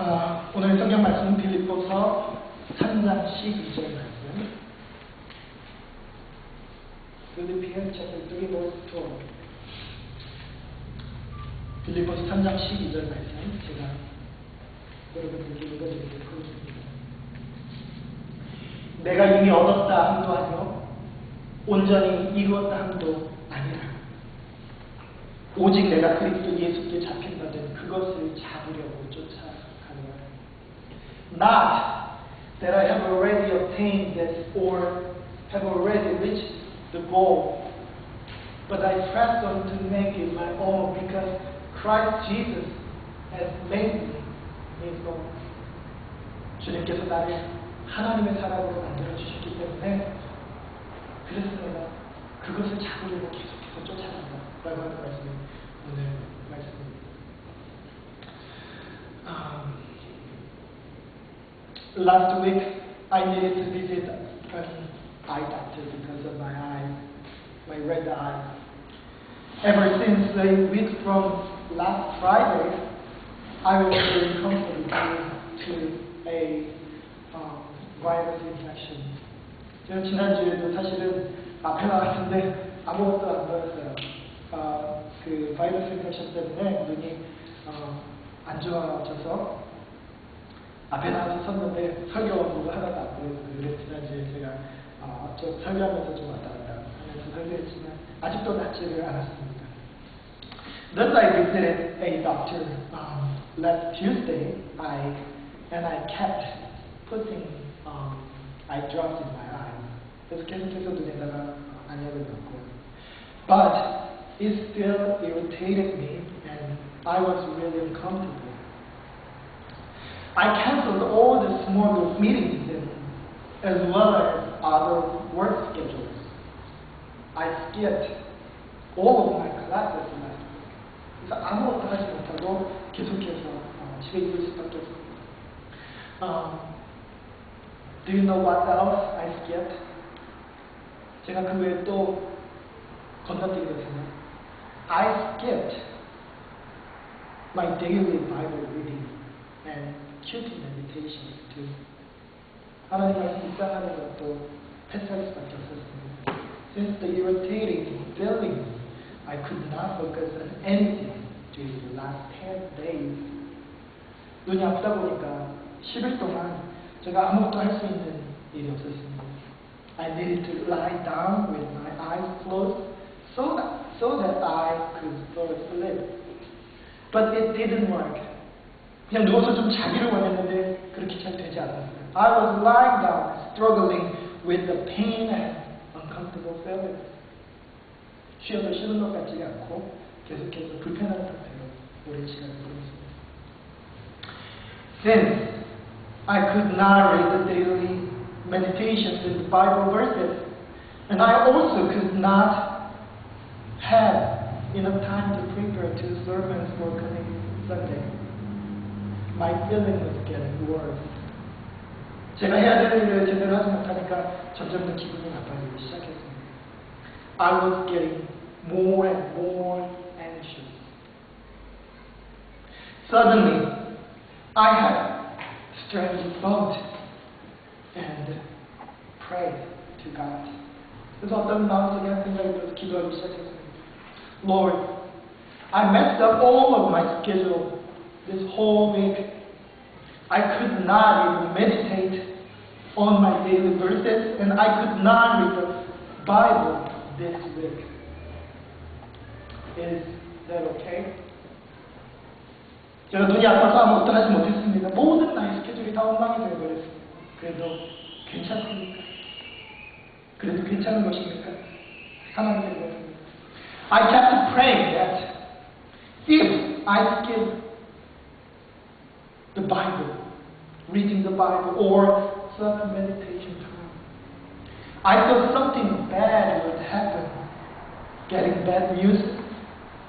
오늘 성경 말씀은 빌립보서 3장 12절 말씀. Philippians chapter 3 verse 12. 빌립보서 3장 12절 말씀 제가 여러분들께 읽어드리도록 하겠습니다. 내가 이미 얻었다 함도 아니요 온전히 이루었다 함도 아니라 오직 내가 그리스도 예수께 잡힌 바 된 그것을 잡으려고 쫓아가노라. Not that I have already obtained this or have already reached the goal, but I press on to make it my own because Christ Jesus has made me his own. 주님께서 나를 하나님의 사람으로 만들어 주셨기 때문에 그래서 내가 그것을 잡으려고 계속해서 쫓아간다 라고 하는 말씀이 오늘 말씀입니다. Last week I needed to visit an eye doctor because of my eyes, my red eye. Ever since a week from last Friday, I was very comfortable due to a virus infection. 제가 지난주에도 사실은 앞에 나왔는데 아무것도 안 보였어요. 그 바이러스 인펙션 때문에 눈이 안 좋아져서 앞에 나와서 섰는데 설교 원고가 하나도 안 보여서 그래서 지난주에 제가 좀 설교하면서 좀 왔다 갔다 하면서 설교했지만 아직도 낫지를 않았습니다. Thus I visited a doctor last Tuesday and I kept putting eye drops in my eyes. 그래서 계속해서 눈에다가 안약을 넣고 But it still irritated me and I was really uncomfortable. I canceled all the small group meetings as well as other work schedules. I skipped all of my classes last week. 그래서 아무것도 하지 못하고 계속해서 집에 있을 수밖에 없습니다. Do you know what else I skipped? 제가 그 외에 또 건너뛰거든요. I skipped my daily Bible reading and QT meditations too. 하나님 말씀 묵상하는 것도 패스할 수밖에 없었습니다. Since the irritating feeling, I could not focus on anything during the last 10 days. 눈이 아프다 보니까 10일 동안 제가 아무것도 할 수 있는 일이 없었습니다. I needed to lie down with my eyes closed so that I could fall asleep. But it didn't work. 그냥 누워서 좀 자기를 원했는데 그렇게 잘 되지 않았어요. I was lying down, struggling with the pain and uncomfortable feelings. 쉬어도 쉬는 것 같지 않고 계속해서 불편한 상태로 오랜 시간을 보냈습니다. Since I could not read the daily meditations in the Bible verses, and I also could not have enough time to prepare two sermons for coming Sunday. My feeling was getting worse. 제가 해야 될 일을 제대로 하지 못하니까 점점 더 기분이 나빠지기 시작했습니다. I was getting more and more anxious. Suddenly, I had a strange thought and prayed to God. 그래서 어떤 마음속에 한 생각이 들어서 기도하기 시작했습니다. Lord, I messed up all of my schedule this whole week. I could not even meditate on my daily verses and I could not read the Bible this week. Is that okay? 제가 눈이 아파서 아무것도 하지 못했습니다. 모든 나의 스케줄이 다 엉망이 되어버렸습니다. 그래도 괜찮습니까? 그래도 괜찮은 것입니까? 하나님께 물었습니다. I kept praying that if I skip the Bible, reading the Bible, or some meditation time, I thought something bad would happen, getting bad news,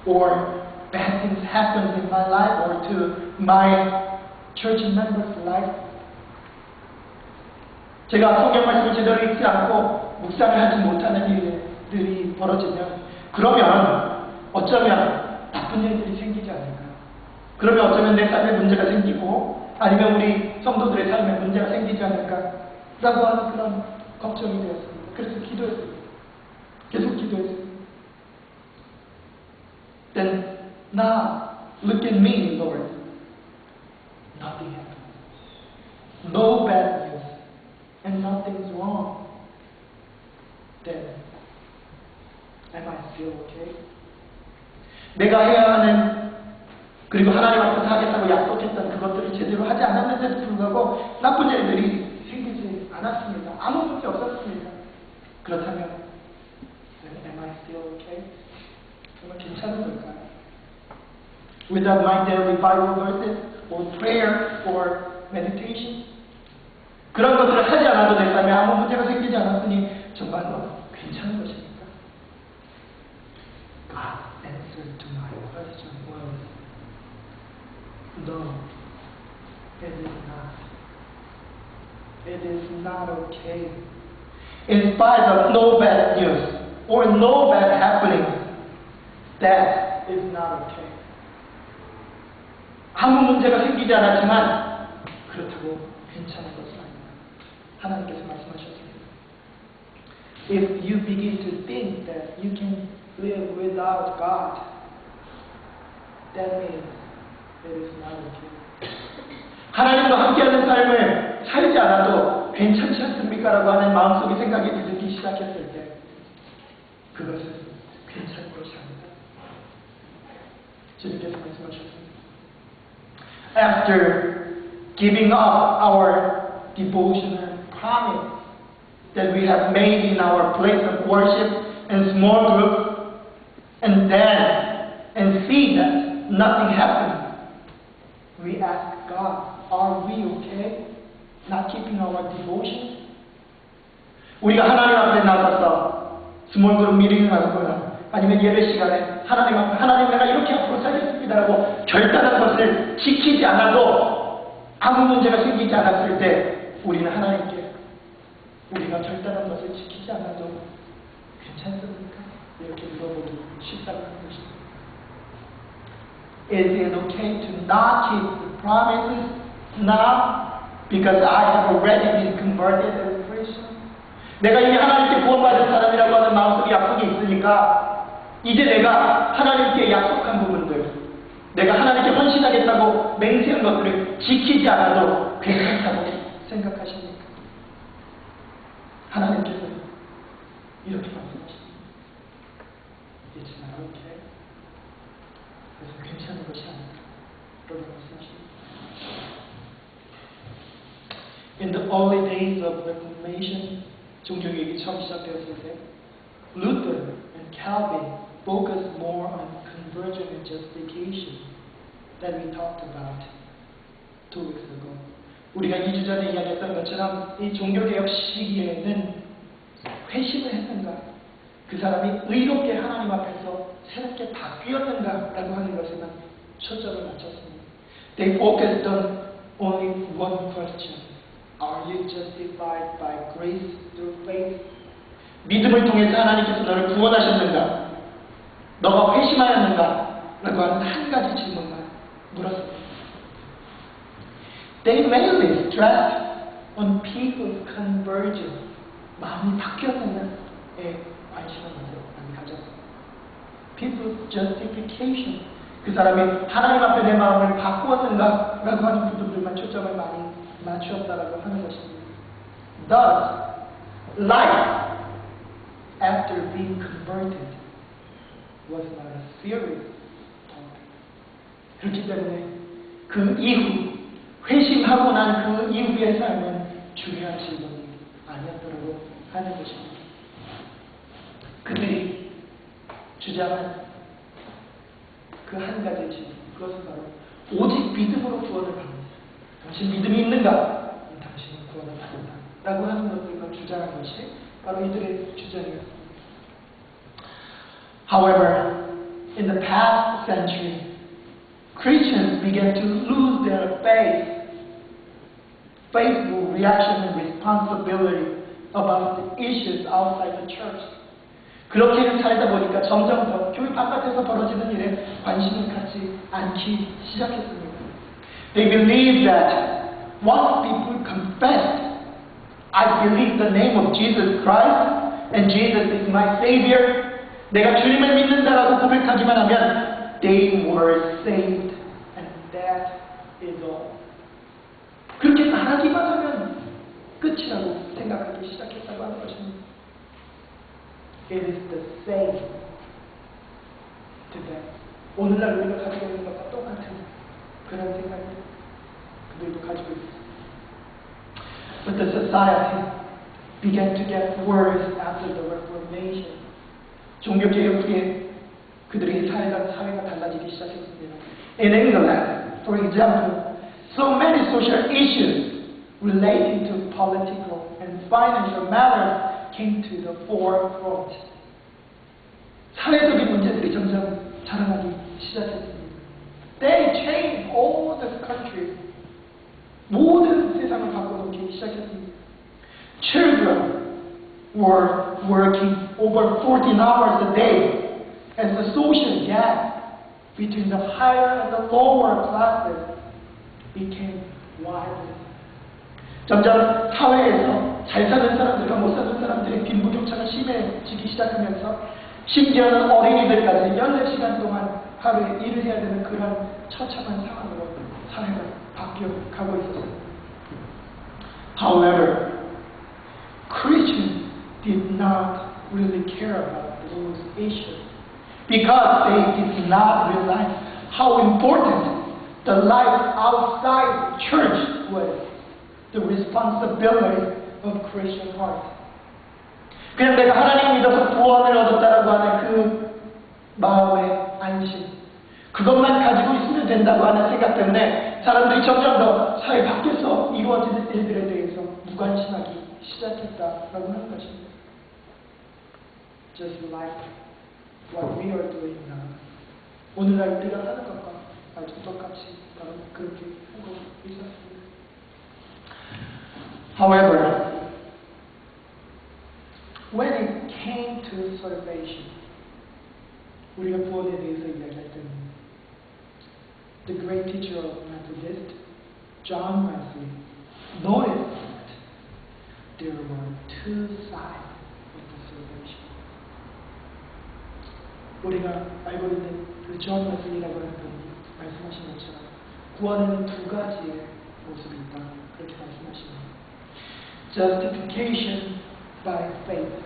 or bad things happen in my life or to my church members' life. 제가 성경 말씀을 제대로 읽지 않고 묵상을 하지 못하는 일들이 벌어지면 그러면 어쩌면 나쁜 일들이 생기지 않을까. 그러면 어쩌면 내 삶에 문제가 생기고 않을까? 아니면 우리 성도들의 삶에 문제가 생기지 않을까라고 하는 그런 걱정이 되었습니다. 그래서 기도했습니다. 계속 기도했습니다. Then now look at me, Lord. Nothing happened. No bad news. And nothing's wrong. Then am I still okay? 내가 해야 하는 그리고 하나님 앞에서 하겠다고 약속했던 그것들을 제대로 하지 않았는데도 불구하고 나쁜 일들이 생기지 않았습니다. 아무 문제 없었습니다. 그렇다면 am I still okay? 정말 괜찮은 걸까요? Without my daily Bible verses or prayer or meditation? 그런 것들을 하지 않아도 된다면 아무 문제가 생기지 않았으니 정말로 괜찮은 것입니까? God answered to my question was no, it is not. It is not okay. In spite of no bad news or no bad happening, that is not okay. 아무 문제가 생기지 않았지만 그렇다고 괜찮은 것은 아닙니다. 하나님께서 말씀하셨습니다. If you begin to think that you can live without God, that means it is not okay. 하나님과 함께하는 삶을 살지 않아도 괜찮지 않습니까? 라고 하는 마음속의 생각이 들기 시작했을 때 그것은 괜찮은 것이 아니다. 주님께서 말씀하셨습니다. After giving up our devotional promise that we have made in our place of worship and small group, and see that nothing happened, we ask God, are we okay? Not keeping our devotion? 우리가 하나님 앞에 나가서 스몰 그룹 미팅을 하거나 아니면 예배 시간에 하나님 앞에 하나님 내가 이렇게 앞으로 살겠습니다라고 결단한 것을 지키지 않아도 아무 문제가 생기지 않았을 때 우리는 하나님께 우리가 결단한 것을 지키지 않아도 괜찮습니까? 이렇게 물어보기 쉽다고 하는 것입니다. Is it okay to not keep the promises now because I have already been converted as a Christian? 내가 이미 하나님께 구원받은 사람이라고 하는 마음속에 약속이 있으니까 이제 내가 하나님께 약속한 부분들, 내가 하나님께 헌신하겠다고 맹세한 것들을 지키지 않아도 괜찮다고 생각하십니까? 하나님께서 이렇게 말씀하십니다. It's not okay. 그래서 괜찮은 것이 아니다. 라고 말씀하십니다. In the early days of Reformation, 종교개혁이 처음 시작되었을 때, Luther and Calvin focused more on conversion and justification that we talked about 2 weeks ago. 우리가 2주 전에 이야기했던 것처럼 이 종교개혁 시기에는 회심을 했는가, 그 사람이 의롭게 하나님 앞에서 새롭게 바뀌었는가 라고 하는 것에만 초점을 맞췄습니다. They focused on only one question. Are you justified by grace through faith? 믿음을 통해서 하나님께서 너를 구원하셨는가? 너가 회심하였는가? 라고 하는 한 가지 질문만 물었습니다. They mainly stressed on people's conversion. 마음이 바뀌었느냐에 관심을 많이 가졌습니다. People's justification. 그 사람이 하나님 앞에 내 마음을 바꾸었는가? 라고 하는 부분들만 초점을 많이 맞추었다라고 하는 것입니다. Thus, life after being converted was not a serious topic. 그렇기 때문에 그 이후 회심하고 난 그 이후의 삶은 중요한 질문이 아니었다고 하는 것입니다. 그들이 주장한 그 한 가지 질문, 그것은 바로 오직 믿음으로 구원을 받는다. 당신 믿음이 있는가? 당신은 구원을 받는다. 라고 하는 것들만 주장한 것이 바로 이들의 주장이었습니다. However, in the past century, Christians began to lose their faithful reaction and responsibility about the issues outside the church. 그렇게 살다 보니까 점점 더 교회 바깥에서 벌어지는 일에 관심을 갖지 않기 시작했습니다. They believe that once people confess, I believe the name of Jesus Christ and Jesus is my Savior. 내가 주님을 믿는다라고 고백하기만 하면 they were saved and that is all. 그렇게 말하기만 하면 끝이라고 생각하기 시작했다고 하는 것입니다. It is the same today. 오늘날 우리가 가지고 있는 것과 똑같은 그런 생각을 그들도 가지고 있습니다. But the society began to get worse after the Reformation. 종교개혁 후에 그들의 사회가 달라지기 시작했습니다. In England, for example, so many social issues relating to political and financial matters came to the forefront. 사회적인 문제들이 점점 자라나기 시작했습니다. They changed all the countries. 모든 세상을 바꿔놓기 시작했습니다. Children were working over 14 hours a day as the social gap between the higher and the lower classes became widening. 점점 사회에서 잘 사는 사람들과 못 사는 사람들의 빈부격차가 심해지기 시작하면서 심지어는 어린이들까지 14시간 동안 하루에 일을 해야 되는 그런 처참한 상황으로 사회가 바뀌어가고 있었습니다. However, Christians did not really care about those issues because they did not realize how important the life outside the church was, the responsibility of Christian heart. 그냥 내가 하나님 믿어서 구원을 얻었다라고 하는 그 마음의 안심, 그것만 가지고 있으면 된다고 하는 생각 때문에 사람들이 점점 더 사회 밖에서 이루어지는 일들에 대해서 무관심하기 시작했다라고 하는 것입니다. Just like what we are doing now. 오늘날 우리가 하는 것과 아주 똑같이 바로 그렇게 하고 있었습니다. However, when it came to salvation, 우리가 구원에 대해서 이야기할 때는 the great teacher of Methodist, John Wesley, noticed that there were two sides of the salvation. 우리가 알고 있는 그 존 웨슬리라고 하는 분이 말씀하신 것처럼 구원에는 두 가지의 모습이 있다. 그렇게 말씀하십니다. Justification by faith.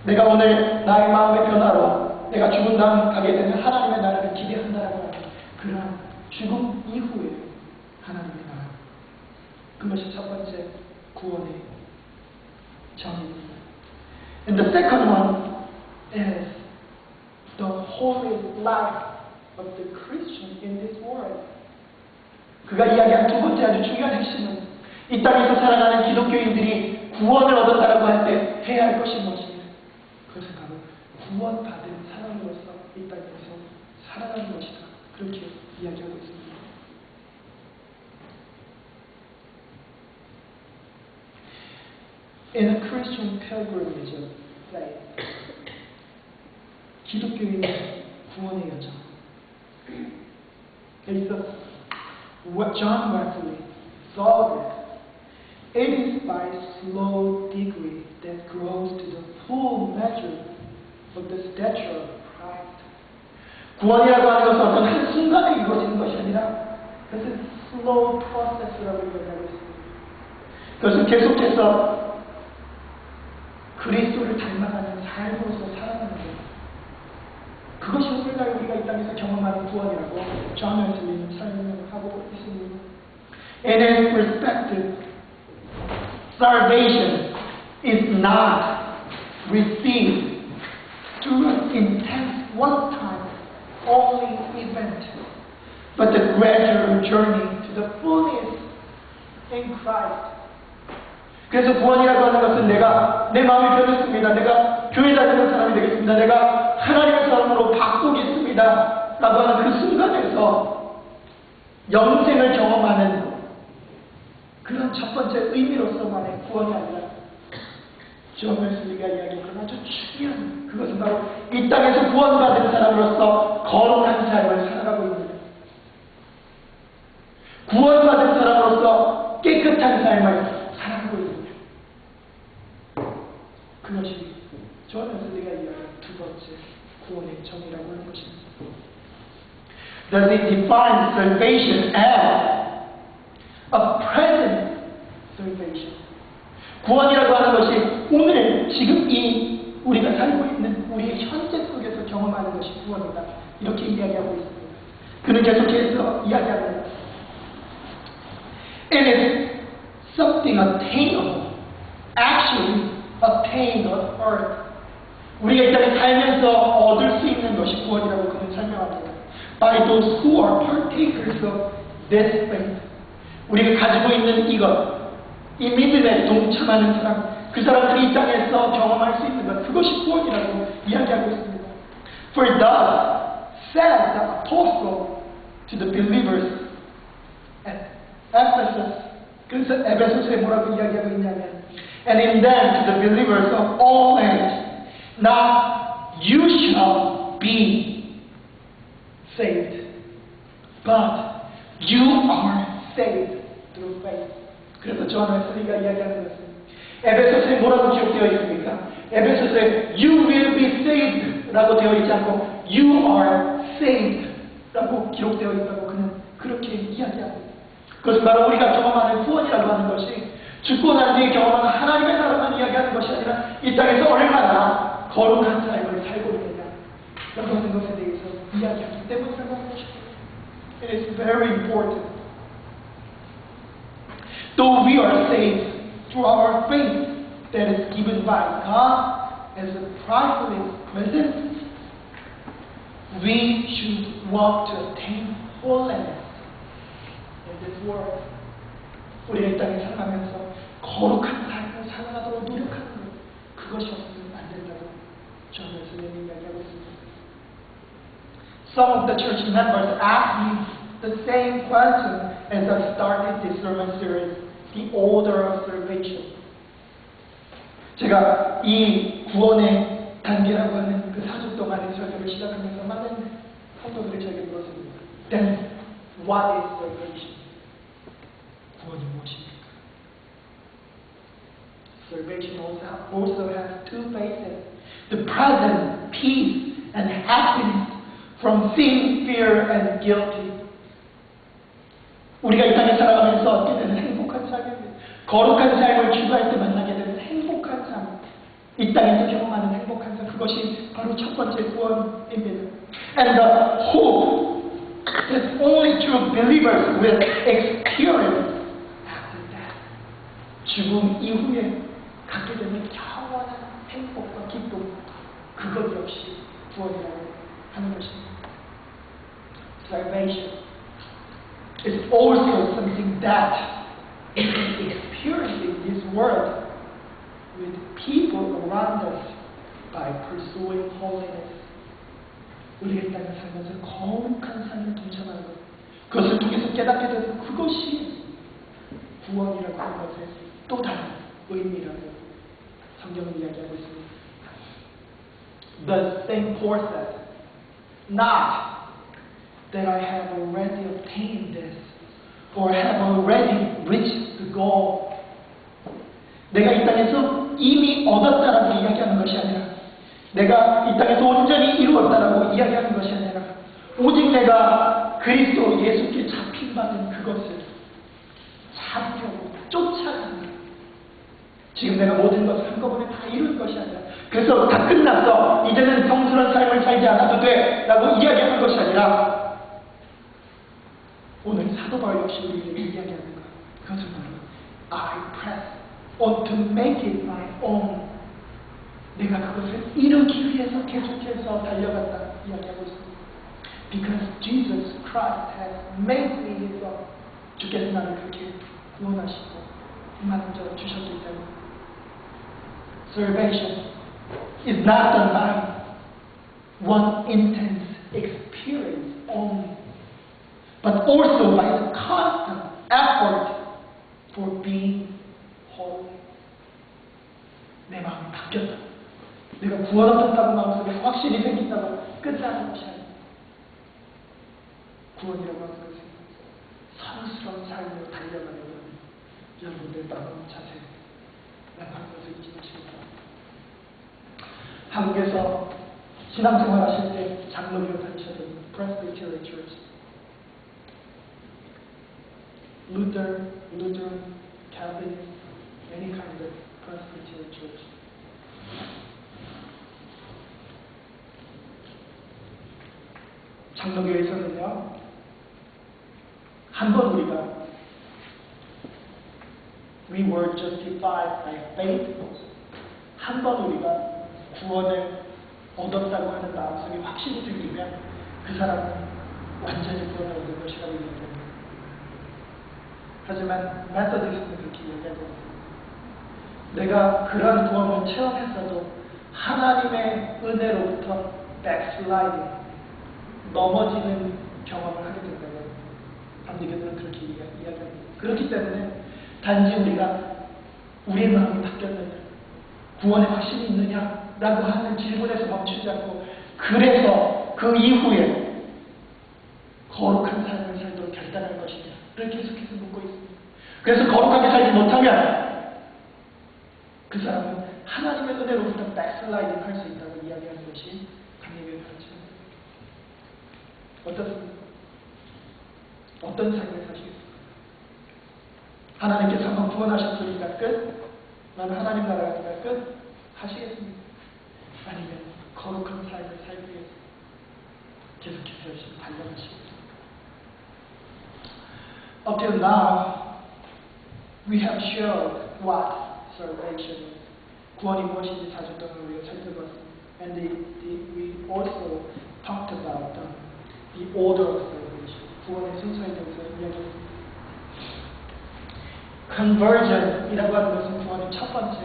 내가 오늘 나의 마음의 변화로 내가 죽은 다음 가게 되면 하나님의 나라를 기대한다라고 하는 그러한 죽음 이후에 하나님의 나라. 그것이 첫 번째 구원의 정의입니다. And the second one is the holy life of the Christian in this world. 그가 이야기한 두 번째 아주 중요한 핵심은 이 땅에서 살아가는 기독교인들이 구원을 얻었다라고 할 때 해야 할 것이 무엇이냐? 그것은 바로 구원받은 사람으로서 이 땅에서 살아가는 것이다. 그렇게 이야기하고 있습니다. In a Christian pilgrimage of faith, 기독교인의 구원의 여정. 그래서 what John Wesley saw that it is by slow degree that grows to the full measure of the stature of Christ. 구원이라고 하는 것은 어떤 한순간에 이루어지는 것이 아니라 그것은 slow process라고 이야기하고 있습니다. 그것은 계속해서 그리스도를 닮아가는 삶으로서 살아가는 것. 그것이 오늘날 우리가 이 땅에서 경험하는 구원이라고 존 웨슬리는 설명하고 있습니다. In his perspective, salvation is not received through an intense one-time only event, but the gradual journey to the fullness in Christ. 그래서 구원이라고 하는 것은 내가 내 마음이 변했습니다. 내가 교회 다니는 사람이 되겠습니다. 내가 하나님의 사람으로 바꾸겠습니다. 라고 하는 그 순간에서 영생을 경험하는 그런 첫 번째 의미로서만의 구원이 아니라 존 웨슬리가 이야기했던 아주 중요한 그것은 바로 이 땅에서 구원받은 사람으로서 거룩한 삶을 살아가고 있는 구원받은 사람으로서 깨끗한 삶을 살아가고 있느냐. 그것이 저는 우리가 이야기한 두 번째 구원의 정의라고 하는 것입니다. Does it define salvation as a present salvation? 구원이라고 하는 것이 오늘 지금 이 우리가 살고 있는 우리의 현재 속에서 경험하는 것이 구원이다. 이렇게 이야기하고 있습니다. 그는 계속해서 이야기합니다. It is something attainable, actually attained on earth. 우리가 이 땅에 살면서 얻을 수 있는 것이 구원이라고 그는 설명합니다. By those who are partakers of this faith. 우리가 가지고 있는 이것, 이 믿음에 동참하는 사람, 그 사람들이 이 땅에서 경험할 수 있는 것, 그것이 구원이라고 이야기하고 있습니다. For thus said the apostle to the believers at Ephesus. 그래서 에베소서에 뭐라고 이야기하고 있냐면, and in them to the believers of all age, now you shall be saved, but you are saved through faith. 그래서 저는 웨슬리가 이야기하는 것은 에베소서에 뭐라고 기록되어 있습니까? 에베소서에 you will be saved 라고 되어 있지 않고 you are saved 라고 기록되어 있다고 그는 그렇게 이야기합니다. 그것은 바로 우리가 경험하는 구원이라고 하는 것이 죽고 난 뒤에 경험하는 하나님의 나라만 이야기하는 것이 아니라 이 땅에서 얼마나 거룩한 삶을 살고 있느냐 라고 하는 것에 대해서 이야기하기 때문이라고 하는 것입니다. It is very important. Though we are saved through our faith that is given by God as a priceless present, we should work to attain holiness in this world. 우리가 이 땅에 살아가면서 거룩한 삶을 살아가도록 노력하는 것, 그것이 없으면 안 된다고 저는 선생님이 이야기하고 있습니다. Some of the church members asked me the same question as I started this sermon series, the order of salvation. 제가 이 구원의 단계라고 하는 그 4주 동안의 설교를 시작하면서 많은 성도들이 저에게 물었습니다. Then what is salvation? 구원이 무엇입니까? Salvation also has two phases. The present peace and happiness from sin, fear, and guilty. 우리가 이 땅에 살아가면서 얻게 되는 행복한 삶입니다. 거룩한 삶을 추구할 때 만나게 되는 행복한 삶. 이 땅에서 경험하는 행복한 삶. 그것이 바로 첫 번째 구원입니다. And the hope is only true believers will experience after death. 죽음 이후에 갖게 되는 영원한 행복과 기쁨. 그것 역시 구원이라고 하는 것입니다. Salvation is also something that we can experience in this world with people around us by pursuing holiness. 우리가 이 땅에 살면서 거룩한 삶을 동참하는 것, 그것을 통해서 깨닫게 되는 그것이 구원이라고 하는 것의 또 다른 의미라고 성경은 이야기하고 있습니다. The same Paul says, not that I have already obtained this or have already reached the goal. 내가 이 땅에서 이미 얻었다라고 이야기하는 것이 아니라 내가 이 땅에서 온전히 이루었다라고 이야기하는 것이 아니라 오직 내가 그리스도 예수께 잡힌받은 그것을 잡으려고 쫓아가는 것. 지금 내가 모든 것을 한꺼번에 다 이룬 것이 아니라 그래서 다 끝났어. 이제는 성스러운 삶을 살지 않아도 돼 라고 이야기하는 것이 아니라 오늘 사도 바울 역시 우리에게 이야기하는 것. 그것은 바로 I press on to make it my own. 내가 그것을 이루기 위해서 계속해서 달려간다 이야기하고 있습니다. Because Jesus Christ has made me his own. 주께서 나를 그렇게 구원하시고 만져 주셨기 때문에 Salvation is not done by one intense experience only, but also by the constant effort for being holy. 내 마음이 바뀌었다. 내가 구원 얻었다고 마음속에 확신이 생긴다고 끝나는 것이 아니라 구원이라고 하는 것은 성스러운 삶으로 달려가려면 여러분들 마음 자세 나가는 것을 잊지 마시기 바랍니다. 한국에서 신앙생활 하실 때 장로교 다니셨던 Presbyterian Church, Lutheran, Calvinist, any kind of Presbyterian Church. 장로교에서는요, 한 번 우리가 We were justified by faith, 한 번 우리가 구원을 얻었다고 하는 마음속에 확신이 들리면 그 사람은 완전히 구원을 얻은 것이라고 얘기합니다. 하지만 메소디스트는 그렇게 얘기하지 않습니다. 내가 그런 구원을 체험했어도 하나님의 은혜로부터 backsliding, 넘어지는 경험을 하게 된다면 감리교들은 그렇게 이야기합니다. 그렇기 때문에 단지 우리가 우리의 마음이 바뀌었느냐, 구원의 확신이 있느냐라고 하는 질문에서 멈추지 않고 그래서 그 이후에 거룩한 삶을 살도록 결단할 것이냐를 계속해서 묻고 있습니다. 그래서 거룩하게 살지 못하면 그 사람은 하나님의 은혜로부터 backsliding 할 수 있다고 이야기하는 것이 감리교의 가르침입니다. 어떻습니까? 어떤 삶을 사시겠습니까? 하나님께서 한번 구원하셨으니까 끝? 나는 하나님 나라가 아니라 끝? 하시겠습니까? 아니면 거룩한 삶을 살기 위해서 계속해서 열심히 달려가시겠습니까? Up till now, we have shared what salvation is. 구원이 무엇인지 4주 동안 우리가 살펴봤습니다. And we also talked about the order of salvation. 구원의 순서에 대해서 이야기했습니다. Conversion이라고 하는 것은 구원의 첫 번째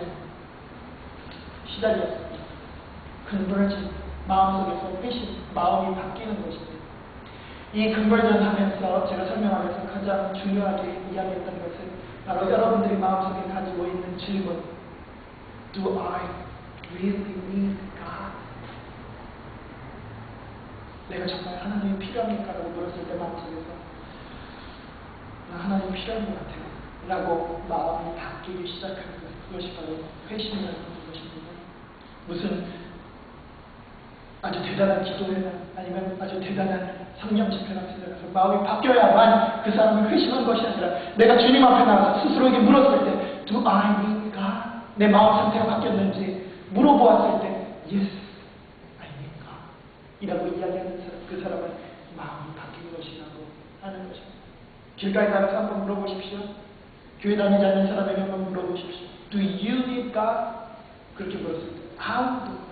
시작이었습니다. Conversion, 마음속에서 회심, 마음이 바뀌는 것입니다. 이 conversion 하면서 제가 설명하면서 가장 중요하게 이야기했던 것은 바로 여러분들이 마음속에 가지고 있는 질문, Do I really need God? 내가 정말 하나님이 필요합니까? 라고 물었을 때 마음속에서 나 하나님 필요한 것 같아요 라고 마음이 바뀌기 시작하는 것, 그것이 바로 회심이라는 것입니다. 무슨 아주 대단한 기도회나 아니면 아주 대단한 성령 집회 같은 데 가서 마음이 바뀌어야만 그 사람을 회심한 것이 아니라 내가 주님 앞에 나와서 스스로에게 물었을 때 Do I need God? 내 마음 상태가 바뀌었는지 물어보았을 때 Yes, I need God 이라고 이야기하는 사람, 그 사람은 마음이 바뀐 것이라고 하는 것입니다. 길가에 나가서 한번 물어보십시오. 교회 다니지 않는 사람에게 한번 물어보십시오. Do you need God? 그렇게 물었을 때 아무도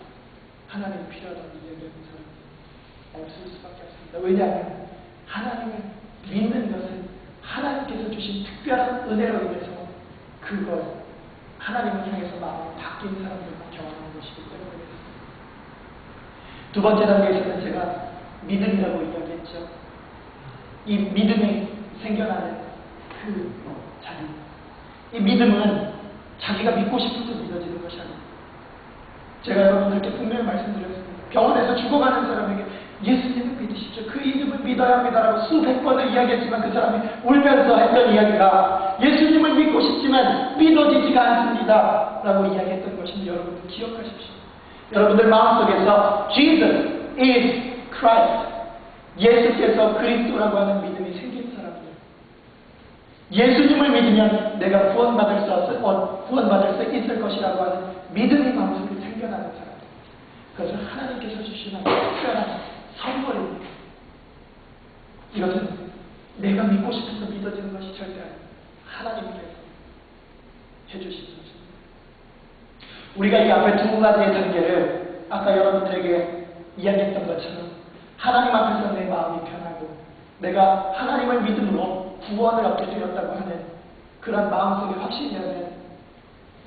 하나님이 필요하다고 이야기하는 사람은 없을 수밖에 없습니다. 왜냐하면 하나님을 믿는 것은 하나님께서 주신 특별한 은혜로 인해서 그걸 하나님을 향해서 마음이 바뀐 사람들만 경험하는 것이기 때문에 두 번째 단계에서는 제가 믿음이라고 이야기했죠. 이 믿음이 생겨나는 그 자리, 이 믿음은 자기가 믿고 싶어서 믿어지는 것이 아닙니다. 제가 여러분들께 분명히 말씀드렸습니다. 병원에서 죽어가는 사람에게 예수님을 믿으십시오. 그 이름을 믿어야 합니다라고 수백 번을 이야기했지만 그 사람이 울면서 했던 이야기가 예수님을 믿고 싶지만 믿어지지가 않습니다 라고 이야기했던 것입니다. 여러분들 기억하십시오. 여러분들 마음속에서 Jesus is Christ, 예수께서 그리스도라고 하는 믿음이 생긴 사람들, 예수님을 믿으면 내가 구원받을 수 있을 것이라고 하는 믿음이 마음속에 생겨나는 사람들, 그것은 하나님께서 주시는 특별한 선물입니다. 이것은 내가 믿고 싶어서 믿어지는 것이 절대 아닙니다. 하나님께서 해주신 것입니다. 우리가 이 앞에 두 가지의 단계를 아까 여러분들에게 이야기했던 것처럼 하나님 앞에서 내 마음이 편하고 내가 하나님을 믿음으로 구원을 얻게 되었다고 하는 그런 마음속의 확신이라면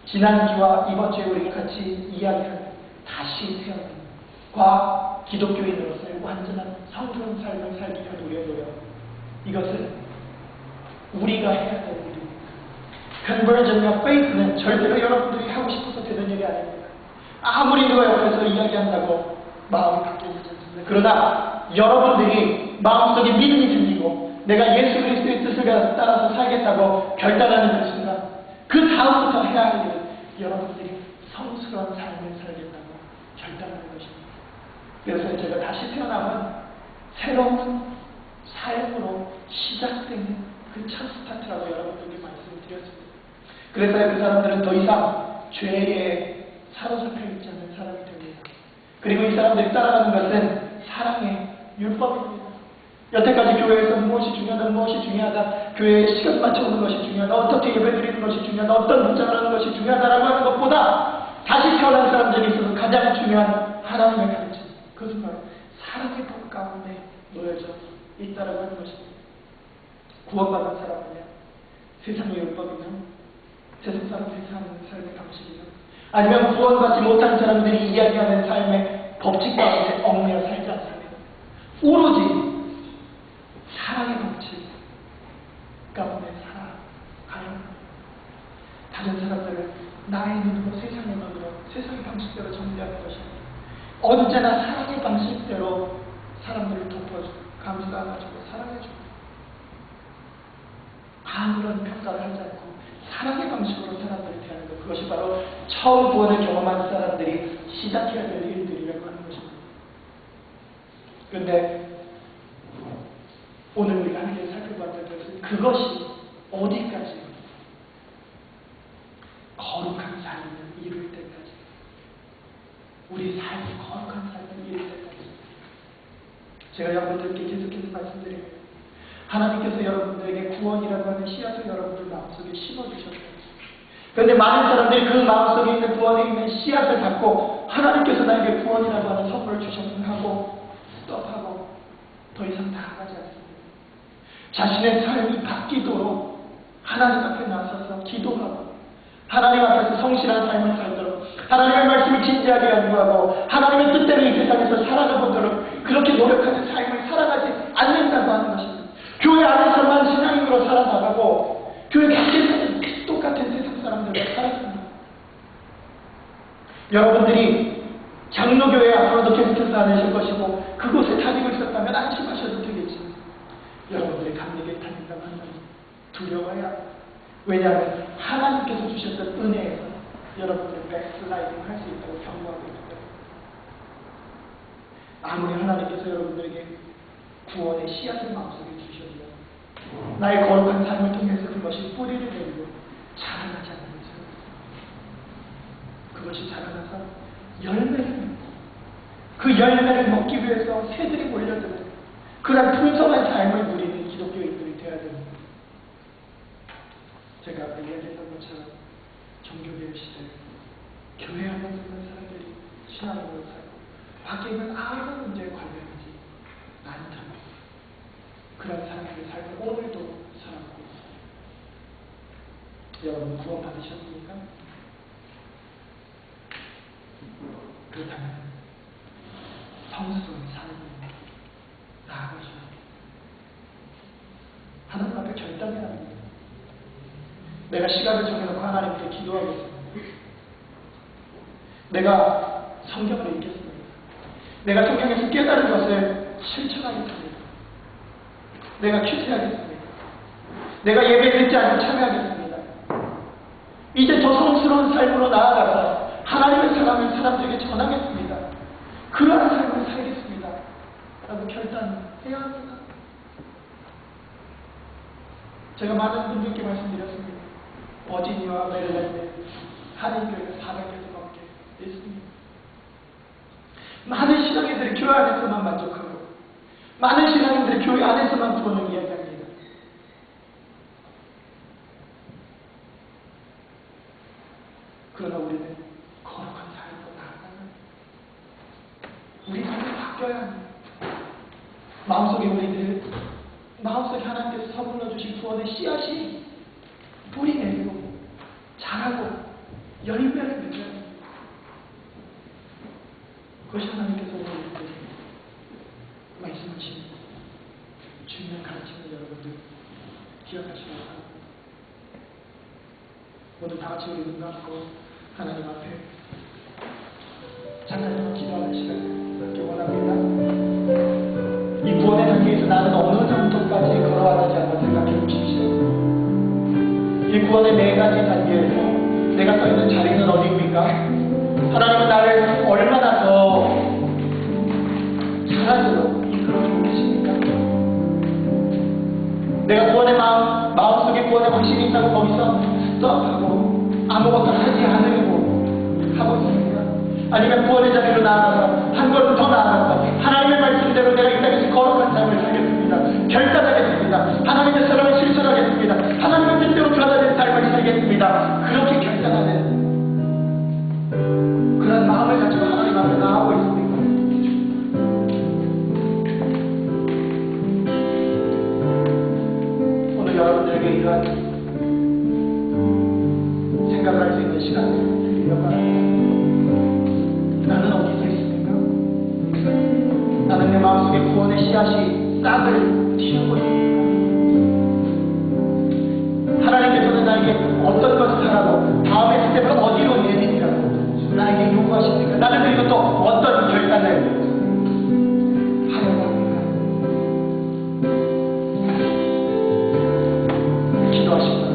지난주와 이번 주에 우리가 같이 이야기한 다시 태어남과 기독교인으로서의 완전한 성스러운 삶을 살기 위한 우리의 노력, 이것은 우리가 해야 될 일입니다. Conversion과 faith는 절대로 여러분들이 하고 싶어서 되는 일이 아닙니다. 아무리 누가 옆에서 이야기한다고 마음이 바뀌지 않습니다. 그러나 여러분들이 마음속에 믿음이 생기고 내가 예수 그리스도의 뜻을 따라서 살겠다고 결단하는 그 순간, 그 다음부터 해야 할 일은 여러분들이 성스러운 삶을 살겠다고 결단하는 것입니다. 그래서 제가 다시 태어나면 새로운 삶으로 시작되는 그 첫 스타트라고 여러분들께 말씀을 드렸습니다. 그래서 그 사람들은 더 이상 죄에 사로잡혀 있지 않는 사람이 됩니다. 그리고 이 사람들이 따라가는 것은 사랑의 율법입니다. 여태까지 교회에서 무엇이 중요하다, 무엇이 중요하다, 교회에 시간 맞춰오는 것이 중요하다, 어떻게 예배드리는 것이 중요하다, 어떤 문장을 하는 것이 중요하다라고 하는 것보다 다시 태어난 사람들이 있어서 가장 중요한 하나님의 가르침, 그것은 바로 사랑의 법 가운데 놓여져 있다라고 하는 것입니다. 구원받은 사람은요, 세상의 율법이면 세상 사람들이 사는 삶의 방식이면, 아니면 구원받지 못한 사람들이 이야기하는 삶의 법칙 가운데 얽매여 살지 않습니다. 오로지 사랑의 법칙 가운데 살아가요. 다른 사람들을 나의 눈으로, 세상의 눈으로, 세상의 방식대로 정리하는 것입니다. 언제나 사랑의 방식대로 사람들을 덮어주고 감싸주고 사랑해주고, 아무런 평가를 하지 않고 사랑의 방식으로 사람들을 대하는 것, 그것이 바로 처음 구원을 경험한 사람들이 시작해야 될 일들이라고 하는 것입니다. 그런데 오늘 우리가 함께 살펴봤던 것은 그것이 어디까지 거룩한 삶을 이룰 때까지, 우리 삶이 거룩한 삶을 이룰 때까지, 제가 여러분들께 계속해서 말씀드립니다. 하나님께서 여러분들에게 구원이라고 하는 씨앗을 여러분들 마음속에 심어주셨어요. 그런데 많은 사람들이 그 마음속에 있는 구원에 있는 씨앗을 갖고 하나님께서 나에게 구원이라고 하는 선물을 주셨으면 하고 스톱하고 더 이상 나아가지 않습니다. 자신의 삶이 바뀌도록 하나님 앞에 나서서 기도하고, 하나님 앞에서 성실한 삶을 살도록, 하나님의 말씀을 진지하게 연구하고 하나님의 뜻대로 이 세상에서 살아가보도록 그렇게 노력하는 삶을 살아가지 않는다고 하는 것입니다. 교회 안에서만 신앙인으로 살아나가고 교회 밖에서는 똑같은 세상 사람들로 살아갑니다. 여러분들이 장로교회 앞으로도 계속해서 다니실 것이고 그곳에 다니고 있었다면 안심하셔도 되겠지만, 여러분들이 감리교에 다닌다고 하면 두려워야 합니다. 왜냐하면 하나님께서 주셨던 은혜에서 여러분들이 백슬라이딩 할 수 있다고 경고하고 있기 때문에, 아무리 하나님께서 여러분들에게 구원의 씨앗을 마음속에 주셔도 나의 거룩한 삶을 통해서 그것이 뿌리를 내리고 자라나지 않는 것은, 그것이 자라나서 열매를 맺고 그 열매를 먹기 위해서 새들이 몰려드는 그런 풍성한 삶을 누리는 기독교인들이 되어야 됩니다. 제가 아까 이야기했던 것처럼 종교개혁 시대 교회 안에 있는 사람들이 신앙으로 살고 밖에 있는 아무런 문제에 관련하지 않다면 그런 사람들의 삶을 오늘도 살아가고 있습니다. 여러분 구원 받으셨습니까? 그렇다면 성스러운 삶을 나아가셔야 하나님 앞에 결단해야 합니다. 내가 시간을 정해놓고 하나님께 기도하겠습니다. 내가 성경을 읽겠습니다. 내가 성경에서 깨달은 것을 실천하겠습니다. 내가 큐티하겠습니다. 내가 예배 듣지 않고 참여하겠습니다. 이제 더 성스러운 삶으로 나아가서 하나님의 사랑을 사람들에게 전하겠습니다. 그러한 삶을 살겠습니다. 라고 결단해야 합니다. 제가 많은 분들께 말씀드렸습니다. 버지니아와 메릴랜드 한인교회가 400개도 넘게 있습니다. 많은 신앙인들이 교회 안에서만 만족하고 많은 신앙인들이 교회 안에서만 구원을 이야기합니다. 그러나 우리는 거룩한 삶으로 나아가는, 우리 삶이 바뀌어야 합니다. 마음속에 하나님께서 서둘러 주신 구원의 씨앗이 뿌리 내리고 자라고 열매를 맺어야 합니다. 그것이 하나님께서 우리에게 말씀하신 중요한 가르침을 여러분들 기억하시기 바랍니다. 모두 다 같이 우리 눈 감고 하나님 앞에 잠깐만 기도하는 시간을 갖기 원합니다. 이 구원의 단계에서 나는 어느 정도까지 같이 걸어왔는지 한번 생각해 보십시오. 이 구원의 네 가지 단계에서 내가 서 있는 자리는 어디입니까? 하나님은 나를 얼마나 더 사랑으로 이끌어주고 계십니까? 내가 구원의 마음속에 구원의 확신이 있다고 거기서 스톱하고 아무것도 하지 않으려고 하고 있습니까? 아니면 구원의 자리로 나아가서 한 걸음 더 나아가서 하나님의 말씀대로 내가 이 땅에서 거룩한 삶을 살겠습니다. 결단하겠습니다. 하나님의 사랑을 실천하겠습니다. 하나님의 뜻대로 변화된 삶을 살겠습니다. 그렇게 결단하는 그런 마음을 가지고 하나님 앞에 나아오고 있습니다. 오늘 여러분들에게 이러한 생각을 할 수 있는 시간을 드리려고 합니다. 나는 어디서 있습니까? 나는 내 마음속에 구원의 씨앗이 싹을 틔우고 있습니까? 하나님께서는 나에게 어떤 것을 하라고 다음의 스텝을 어디로 내리라고 나에게 요구하십니까? 나는 그리고 또 어떤 결단을 하려고 합니까? 기도하십니다.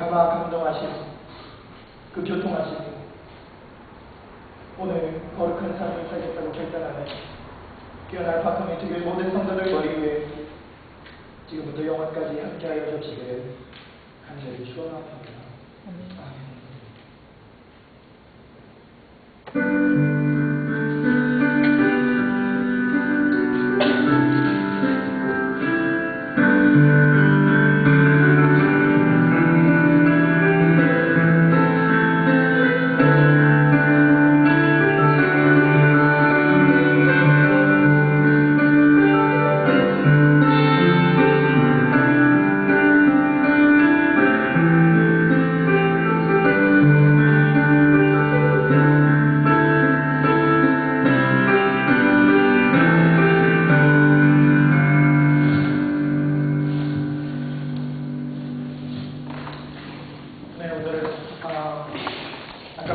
얼마나 감동하시고 그 교통하시고 오늘 거룩한 삶을 살겠다고 결단하는 귀한 알파 커뮤니티 교회 모든 성도들 머리 위에 지금부터 영원까지 함께하여 주시기를 간절히 축원합니다. 아멘. 네, 오늘